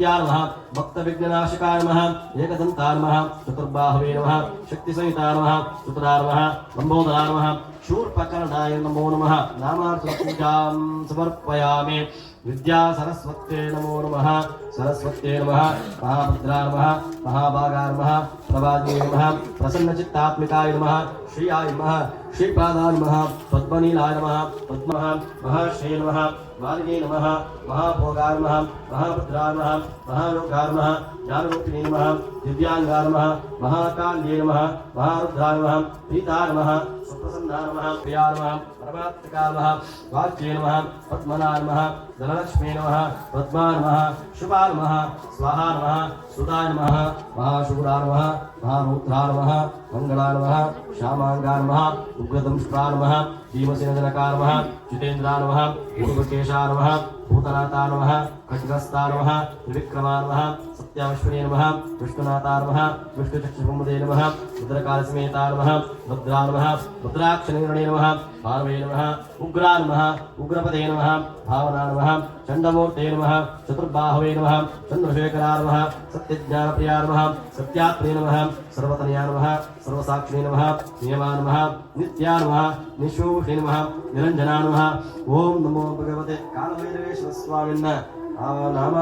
नित्याय नमः भक्तविघ्ननाशकाय नमः एकदन्ताय नमः चतुर्बाहवे नमः शक्तिसहिताय नमः चतुराय नमः लंबोदराय नमः शूर्पकर्णाय नमो नमः नामार्चनपूजां समर्पयामि विद्या सरस्वत्यै नमो नमः सरस्वत्यै नमः महाभद्राय नमः महाभागाय नमः प्रभाजिने नमः प्रसन्नचित्तात्मिकाय नमः श्रीयाय नमः श्रीपादाय नमः पद्मनीलाय नमः पद्मः महाश्री नमः मार्गे नमः महाभोगाय नमः महाभद्राय नमः महायोगाय नमः ज्ञानरूपिणे नमः दिव्यांगाय नमः महाकाल्ये नमः महारुद्राय नमः प्रीताय नमः सुप्रसन्नाय नमः प्रियाय नमः परमात्मकाय नमः वाच्ये नमः पद्मनाय नमः धनलक्ष्मी नमः पद्माय नमः शुभाय नमः स्वाहा नमः सुधाय नमः महाशूराय नमः महारुद्राय नमः मंगलाय नमः श्यामांगाय नमः उग्रदंष्ट्राय नमः भीमसेनजनकाय नमः जितेन्द्राय नमः पूर्वकेशाय नमः भूतनाथाय नमः खड्गस्ताय नमः त्रिविक्रमाय नमः सत्याश्वने नमः विष्णुनाथाय नमः विष्णुचक्षुमुदे नमः रुद्रकालसमेताय नमः भद्राय नमः रुद्राक्षनिर्णे नमः भार्वे नमः उग्राय नमः उग्रपदे नमः भावनाय नमः चण्डमूर्ते नमः चतुर्बाहवे नमः चन्द्रशेखराय नमः सत्यज्ञानप्रियाय नमः सत्यात्मने नमः सर्वतनयाय नमः सर्वसाक्षिणे नमः नियमाय नमः नित्याय नमः निशूषे नमः निरञ्जनाय नमः ओम नमो भगवते कालभैरवेश्वर स्वामिन्नः नाम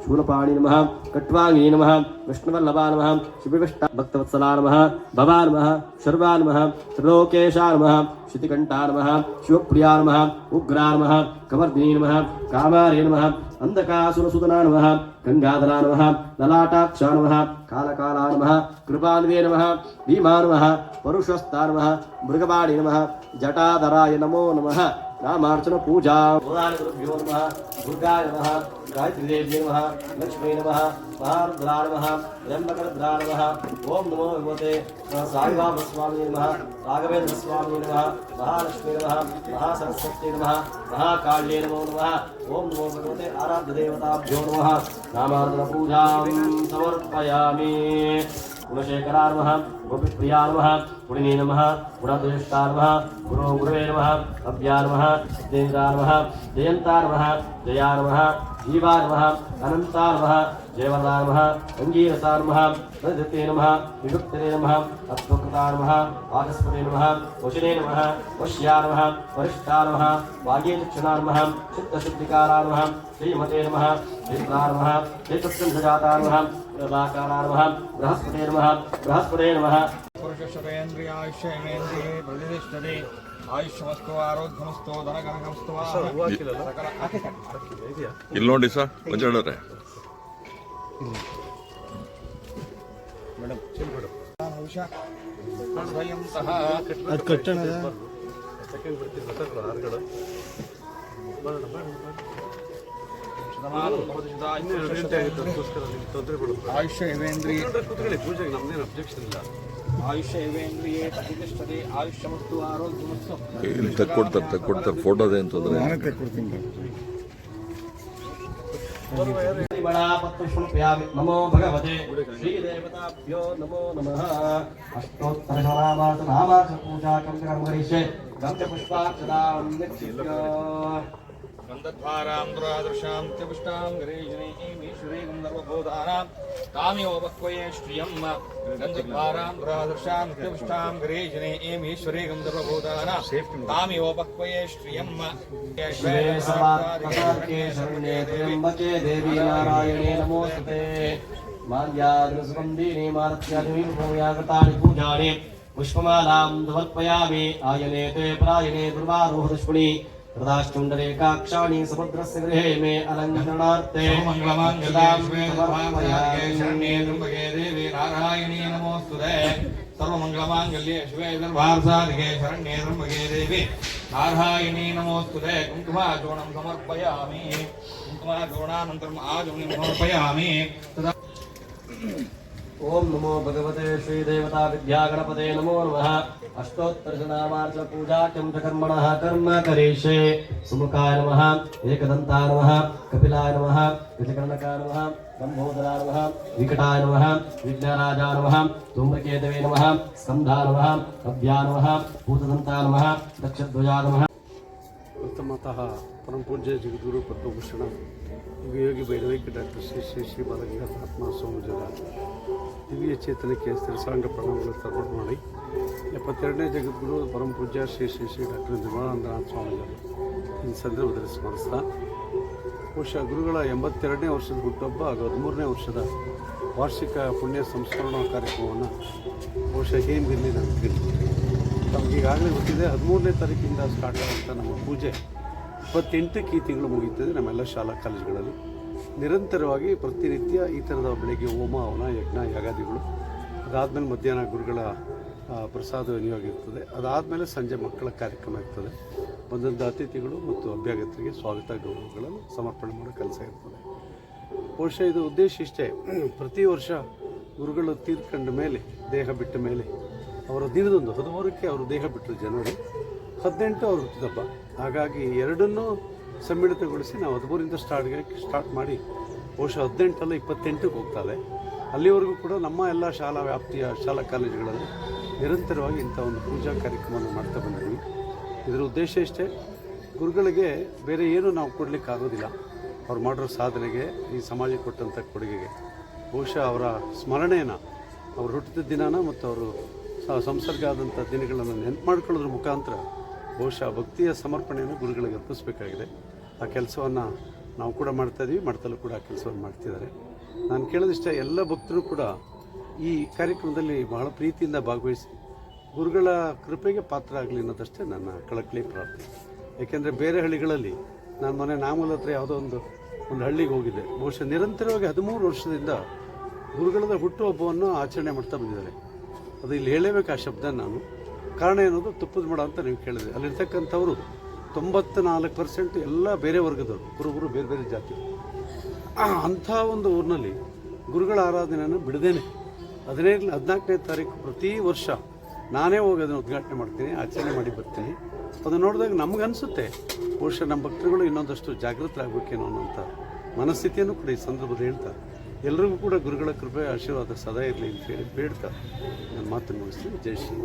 शूलपाणि नमः कट्वांगिने नमः विष्णुवल्लभाय नमः शिवविष्टा भक्तवत्सलाय नमः भवाय नमः शर्वाय नमः त्रिलोकेशाय नमः शितिकण्ठाय नमः शिवप्रियाय नमः उग्राय नमः कवर्दिने नमः कामार्ये नमः अन्धकासुरसुतनाय नमः गंगाधराय नमः ललाटाक्षाय नमः कालकालाय नमः कृपान्वये नमः भीमाय नमः परुषस्ताय नमः मृगवाणी नमः जटाधराय नमो नमः नामार्चन पूजा गुरुभ्यो नमः दुर्गाय नमः गायत्री देवी नमः लक्ष्मी नमः महारुद्राय नमः त्र्यंबकरुद्राय नमः ओम नमो भगवते साईबाबा स्वामिने नमः राघवेन्द्र स्वामिने नमः महालक्ष्मी नमः महासरस्वती नमः महाकाल्ये नमो नमः ओम नमो भगवते आराध्य देवताभ्यो नमः नामार्चन पूजां समर्पयामि गुणशेखराय नमः गोपीप्रियाय नमः गुणिने नमः गुणाधीष्टाय नमः गुरो गुरवे नमः अभ्याय नमः जितेन्द्राय नमः जयन्ताय नमः जयाय नमः जीवाय नमः अनन्ताय नमः जयवराय नमः अङ्गीरसाय नमः प्रदत्ते नमः विभक्तये नमः अत्वकृताय नमः वाचस्पते नमः वशिने नमः वश्याय नमः वरिष्ठाय नमः वागीचक्षणाय नमः चित्तशुद्धिकाराय नमः श्रीमते नमः श्रीकाय नमः चैतस्कन्धजाताय नमः प्रभाकाराय नमः बृहस्पते नमः बृहस्पते नमः पुरुषेन्द्रियायुष्येन्द्रिये प्रतिष्ठते आयुष्यमस्तु आरोग्यमस्तु धनकनकमस्तु ಇಲ್ಲಿ ನೋಡಿ ಸರ್ ಕೊಂಚ ಮೇಡಮ್ ಸ್ವಯಂ ಸಹ ಅದು ಕಟ್ಟಣ ಆಯುಷ್ಯ ಇವೇಂದ್ರಿಯ ಪೂಜೆಗೆ ನಮ್ದೇನು ಅಬ್ಜೆಕ್ಷನ್ ಇಲ್ಲ ಆಯುಷ್ಯ ಇವೇಂದ್ರಿಯೇ ಪ್ರತಿಷ್ಠತೆ ಆಯುಷ್ಯಮಸ್ತು ಆರೋಗ್ಯಮಸ್ತು ಇಲ್ಲಿ ತಕ್ಕೊಡ್ತಾರೆ ಫೋಟೋದೇ ಅಂತಂದ್ರೆ ನಾನೇ ತೆಕ್ಕೊಡ್ತೀನಿ नमो भगवते श्रीदेवताभ्यो नमो नमः अष्टोत्तरशतनामार्चन पूजा कर्म करिष्ये गन्धपुष्पार्चनां निक्षिप्य गन्धद्वारां दुरादृशां त्रिपुष्टां गणेशनेश्वरे गन्धर्वबोधानां काम्योपक्वये श्रियं गन्धद्वारां दुरादृशां त्रिपुष्टां गणेशनेश्वरे गन्धर्वबोधानां काम्योपक्वये श्रियं श्री सर्वात्मके शरण्ये त्र्यम्बके देवी नारायणे नमोस्तुते मार्याद्रसुगन्धिनी मारुत्यादिनीं भूयागतानि पूजानि पुष्पमालां समर्पयामि आयने ते परायणे दुर्वारोहदुष्मणि हृदाश्चुण्डरेकाक्षाणि समुद्रस्य गृहे मे अलङ्करणार्थे शरण्ये त्र्यम्बके देवी नारायणी नमोस्तुते सर्वमङ्गलमाङ्गल्ये शिवे सर्वार्थसाधिके शरण्ये त्र्यम्बके देवी नारायणी नमोस्तुते कुङ्कुमाचूर्णं समर्पयामि कुङ्कुमाचूर्णानन्तरम् आचमनीं समर्पयामि ओम नमो भगवते श्रीदेवता विद्यागणपते नमो नमः अष्टोत्तरशतनामार्चन पूजाख्यं च कर्मणः कर्म करिष्ये सुमुखाय नमः एकदन्ताय नमः कपिलाय नमः गजकर्णकाय नमः लम्बोदराय नमः विकटाय नमः विघ्नराजाय नमः धूम्रकेतवे नमः स्कन्धाय नमः अभ्याय नमः भूतदन्ताय नमः दक्षध्वजाय नमः ಪ್ರಥಮತಃ ಪರಮ ಪೂಜ್ಯ ಜಗದ್ಗುರು ಪದ್ಮಭೂಷಣ ಯೋಗಿ ಭೈರವೈಕ್ಯ ಡಾಕ್ಟರ್ ಶ್ರೀ ಶ್ರೀ ಶ್ರೀ ಬಾಲಗಂಗಾಧರ ಆತ್ಮ ಸೋಮಜರ ದಿವ್ಯ ಚೇತನಕ್ಕೆ ಸ್ಥಿರಸಾಂಗ ಪ್ರಣಾಮಗಳು ತರ್ಪಣ ಮಾಡಿ 72ನೇ ಜಗದ್ಗುರು ಪರಮ ಪೂಜ್ಯ ಶ್ರೀ ಶ್ರೀ ಶ್ರೀ ಡಾಕ್ಟರ್ ನಿರ್ಮಲಾನಂದನಾಥ ಸ್ವಾಮಿಗಳು ಈ ಸಂದರ್ಭದಲ್ಲಿ ಸ್ಮರಿಸ್ತಾ ಬಹುಶಃ ಗುರುಗಳ 82ನೇ ವರ್ಷದ ಹುಟ್ಟುಹಬ್ಬ ಹಾಗೂ 13ನೇ ವರ್ಷದ ವಾರ್ಷಿಕ ಪುಣ್ಯ ಸಂಸ್ಮರಣಾ ಕಾರ್ಯಕ್ರಮವನ್ನು ಬಹುಶಃ ಹೇಮಗಿಲ್ಲಿ ನಾನು ಕೇಳಿದ್ದೀನಿ. ನಮ್ಗೆ ಈಗಾಗಲೇ ಗೊತ್ತಿದೆ 13ನೇ ತಾರೀಕಿಂದ ಸ್ಟಾರ್ಟ್ ಆಗುವಂಥ ನಮ್ಮ ಪೂಜೆ 28ಕ್ಕೆ ಈ ತಿಂಗಳು ಮುಗಿಯುತ್ತದೆ. ನಮ್ಮೆಲ್ಲ ಶಾಲಾ ಕಾಲೇಜುಗಳಲ್ಲಿ ನಿರಂತರವಾಗಿ ಪ್ರತಿನಿತ್ಯ ಈ ಥರದ ಬೆಳಗ್ಗೆ ಹೋಮ ಹವನ ಯಜ್ಞ ಯಾಗಾದಿಗಳು, ಅದಾದಮೇಲೆ ಮಧ್ಯಾಹ್ನ ಗುರುಗಳ ಪ್ರಸಾದ ವಿನಿಯೋಗ ಇರ್ತದೆ. ಅದಾದಮೇಲೆ ಸಂಜೆ ಮಕ್ಕಳ ಕಾರ್ಯಕ್ರಮ ಇರ್ತದೆ. ಬಂದಂಥ ಅತಿಥಿಗಳು ಮತ್ತು ಅಭ್ಯಾಗತರಿಗೆ ಸ್ವಾಗತ ಗೌರವಗಳನ್ನು ಸಮರ್ಪಣೆ ಮಾಡೋ ಕೆಲಸ ಇರ್ತದೆ. ಬಹುಶಃ ಇದು ಉದ್ದೇಶ ಇಷ್ಟೇ, ಪ್ರತಿ ವರ್ಷ ಗುರುಗಳು ತೀರ್ಕೊಂಡ ಮೇಲೆ, ದೇಹ ಬಿಟ್ಟ ಮೇಲೆ ಅವರ ದಿನದೊಂದು 13ಕ್ಕೆ ಅವರು ದೇಹ ಬಿಟ್ಟರು ಜನವರಿ 18 ಅವ್ರ ಹುಟ್ಟಿದಬ್ಬ. ಹಾಗಾಗಿ ಎರಡನ್ನೂ ಸಮ್ಮಿಳಿತಗೊಳಿಸಿ ನಾವು 13ರಿಂದ ಸ್ಟಾರ್ಟ್ ಮಾಡಿ ಬಹುಶಃ 18 28ಕ್ಕೆ ಹೋಗ್ತಾರೆ. ಅಲ್ಲಿವರೆಗೂ ಕೂಡ ನಮ್ಮ ಎಲ್ಲ ಶಾಲಾ ವ್ಯಾಪ್ತಿಯ ಶಾಲಾ ಕಾಲೇಜುಗಳಲ್ಲಿ ನಿರಂತರವಾಗಿ ಇಂಥ ಒಂದು ಪೂಜಾ ಕಾರ್ಯಕ್ರಮವನ್ನು ಮಾಡ್ತಾ ಬಂದಿದ್ದೀವಿ. ಇದರ ಉದ್ದೇಶ ಇಷ್ಟೇ, ಗುರುಗಳಿಗೆ ಬೇರೆ ಏನು ನಾವು ಕೊಡಲಿಕ್ಕಾಗೋದಿಲ್ಲ. ಅವ್ರು ಮಾಡಿರೋ ಸಾಧನೆಗೆ, ಈ ಸಮಾಜಕ್ಕೆ ಕೊಟ್ಟಂಥ ಕೊಡುಗೆಗೆ ಬಹುಶಃ ಅವರ ಸ್ಮರಣೆಯನ್ನು, ಅವರು ಹುಟ್ಟಿದ ದಿನಾನ ಮತ್ತು ಅವರು ಸಂಸರ್ಗ ಆದಂಥ ದಿನಗಳನ್ನು ನೆನಪು ಮಾಡ್ಕೊಳ್ಳೋದ್ರ ಮುಖಾಂತರ ಬಹುಶಃ ಭಕ್ತಿಯ ಸಮರ್ಪಣೆಯನ್ನು ಗುರುಗಳಿಗೆ ಅರ್ಪಿಸಬೇಕಾಗಿದೆ. ಆ ಕೆಲಸವನ್ನು ನಾವು ಕೂಡ ಮಾಡ್ತಾಯಿದ್ದೀವಿ, ಮಾಡ್ತಲೂ ಕೂಡ ಆ ಕೆಲಸವನ್ನು ಮಾಡ್ತಿದ್ದಾರೆ. ನಾನು ಕೇಳೋದಿಷ್ಟ, ಎಲ್ಲ ಭಕ್ತರು ಕೂಡ ಈ ಕಾರ್ಯಕ್ರಮದಲ್ಲಿ ಬಹಳ ಪ್ರೀತಿಯಿಂದ ಭಾಗವಹಿಸಿ ಗುರುಗಳ ಕೃಪೆಗೆ ಪಾತ್ರ ಆಗಲಿ ಅನ್ನೋದಷ್ಟೇ ನನ್ನ ಕಳಕಳಿ ಪ್ರಾರ್ಥನೆ. ಏಕೆಂದರೆ ಬೇರೆ ಹಳ್ಳಿಗಳಲ್ಲಿ, ನಾನು ಮೊನ್ನೆ ನಾಮೂಲ ಹತ್ರ ಯಾವುದೋ ಒಂದು ಹಳ್ಳಿಗೆ ಹೋಗಿದ್ದೆ. ಬಹುಶಃ ನಿರಂತರವಾಗಿ 13 ವರ್ಷದಿಂದ ಗುರುಗಳ ಹುಟ್ಟುಹಬ್ಬವನ್ನು ಆಚರಣೆ ಮಾಡ್ತಾ ಬಂದಿದ್ದಾರೆ. ಅದು ಇಲ್ಲಿ ಹೇಳಬೇಕು ಆ ಶಬ್ದ ನಾನು. ಕಾರಣ ಏನೋದು ತುಪ್ಪದ ಮಡ ಅಂತ ನೀವು ಕೇಳಿದೆ. ಅಲ್ಲಿರ್ತಕ್ಕಂಥವರು 94% ಎಲ್ಲ ಬೇರೆ ವರ್ಗದವರು, ಕುರುಬರು, ಬೇರೆ ಬೇರೆ ಜಾತಿ. ಅಂಥ ಒಂದು ಊರಿನಲ್ಲಿ ಗುರುಗಳ ಆರಾಧನೆಯನ್ನು ಬಿಡದೇನೆ 14ನೇ ತಾರೀಕು ಪ್ರತಿ ವರ್ಷ ನಾನೇ ಹೋಗಿ ಅದನ್ನು ಉದ್ಘಾಟನೆ ಮಾಡ್ತೀನಿ, ಆಚರಣೆ ಮಾಡಿ ಬರ್ತೀನಿ. ಅದು ನೋಡಿದಾಗ ನಮಗನ್ಸುತ್ತೆ ಬಹುಶಃ ನಮ್ಮ ಭಕ್ತರುಗಳು ಇನ್ನೊಂದಷ್ಟು ಜಾಗೃತರಾಗಬೇಕೇನೋ ಅನ್ನೋಂಥ ಮನಸ್ಥಿತಿಯನ್ನು ಕೂಡ ಈ ಸಂದರ್ಭದಲ್ಲಿ ಹೇಳ್ತಾ, ಎಲ್ರಿಗೂ ಕೂಡ ಗುರುಗಳ ಕೃಪೆ ಆಶೀರ್ವಾದ ಸದಾ ಇರಲಿ ಅಂತ ಹೇಳಿ ಬೇಡ್ತಾ ನನ್ನ ಮಾತನ್ನು ಮುಗಿಸ್ತೀನಿ. ಜೈ ಶ್ರೀ.